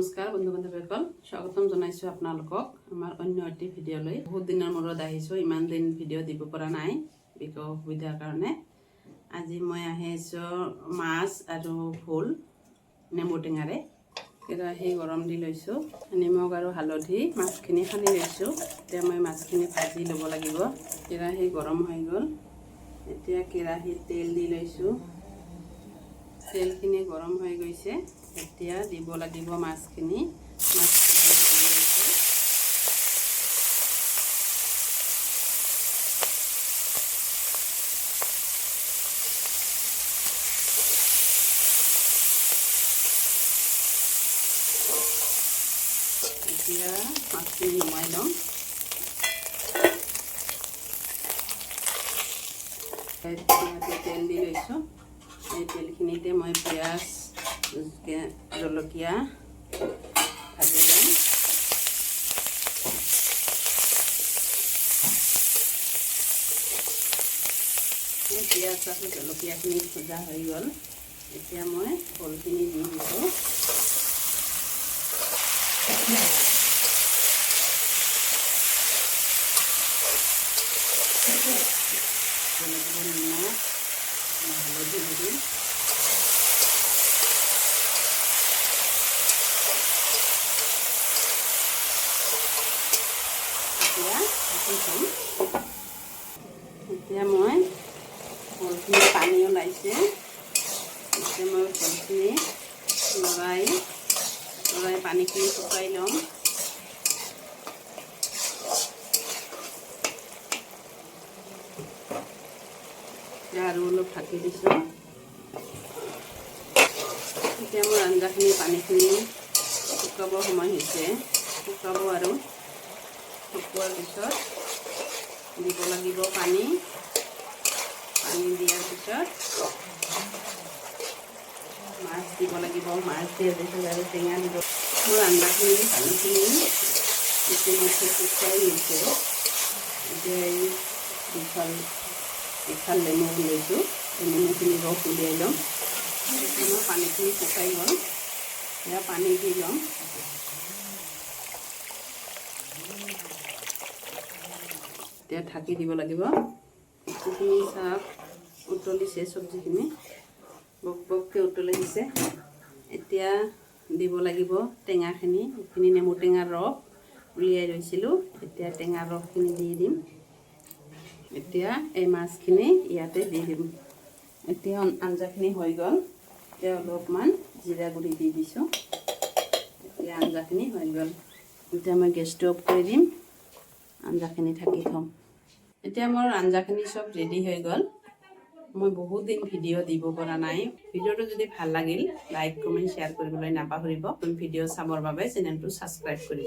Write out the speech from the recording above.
নমস্কাৰ বন্ধু বান্ধৱীসকল স্বাগতম জনাইছো আপোনালোকক আমাৰ অন্য এটি ভিডিঅ'লৈ বহুত দিনৰ মূৰত আহিছো ইমান দিন ভিডিঅ' দিব পৰা নাই বিকজ অসুবিধাৰ কাৰণে আজি মই আহিছো মাছ আৰু ভোল নেমু টেঙাৰে কেৰাহী গৰম দি লৈছো নিমখ আৰু হালধি মাছখিনি সানি লৈছো এতিয়া মই মাছখিনি ভাজি ল'ব লাগিব কেৰাহী গৰম হৈ গ'ল এতিয়া কেৰাহীত তেল দি লৈছো তেলখিনি গৰম হৈ গৈছে এতিয়া দিব লাগিব মাছখিনি এতিয়া মাছখিনি নমাই ল'ম তেল দি লৈছোঁ এই তেলখিনিতে মই পিঁয়াজ জলকীয়া ভাজি ল'ম পিঁয়াজ আৰু জলকীয়াখিনি ভজা হৈ গ'ল এতিয়া মই ভোলখিনি দি দিছোঁ নিমখ হালধি গুড়ি এতিয়া মই ভোলখিনি পানী ওলাইছে এতিয়া মই ভোলখিনি লৰাই পানীখিনি শুকাই ল'ম আৰু অলপ ঢাকি দিছোঁ এতিয়া মোৰ আঞ্জাখিনি পানীখিনি শুকাব সময় হৈছে শুকাব আৰু শুকোৱাৰ পিছত দিব লাগিব পানী দিয়াৰ পিছত মাছ দিব লাগিব মাছ দিয়াৰ পিছত আৰু টেঙা দিব মোৰ আঞ্জাখিনি পানীখিনি ইতিমধ্যে শুকাই গৈছে এতিয়া এই এফাল নেমু লৈছোঁ এই নেমুখিনি ৰস উলিয়াই ল'ম মোৰ পানীখিনি শুকাই গ'ল এতিয়া পানী দি ল'ম এতিয়া ঢাকি দিব লাগিব যিখিনি চাপ উতলিছে চব্জিখিনি বক বককৈ উতলি দিছে এতিয়া দিব লাগিব টেঙাখিনি এইখিনি নেমু টেঙাৰ ৰস উলিয়াই লৈছিলোঁ এতিয়া টেঙাৰ ৰসখিনি দি দিম এতিয়া এই মাছখিনি ইয়াতে দি দিম এতিয়া আঞ্জাখিনি হৈ গ'ল এতিয়া অলপমান জিৰা গুড়ি দি দিছোঁ এতিয়া আঞ্জাখিনি হৈ গ'ল এতিয়া মই গেছটো অফ কৰি দিম আঞ্জাখিনি ঢাকি থ'ম এতিয়া মোৰ আঞ্জাখিনি চব ৰেডি হৈ গ'ল মই বহুত দিন ভিডিঅ' দিব পৰা নাই ভিডিঅ'টো যদি ভাল লাগিল লাইক কমেণ্ট শ্বেয়াৰ কৰিবলৈ নাপাহৰিব ভিডিঅ' চাবৰ বাবে চেনেলটো ছাবস্ক্ৰাইব কৰিব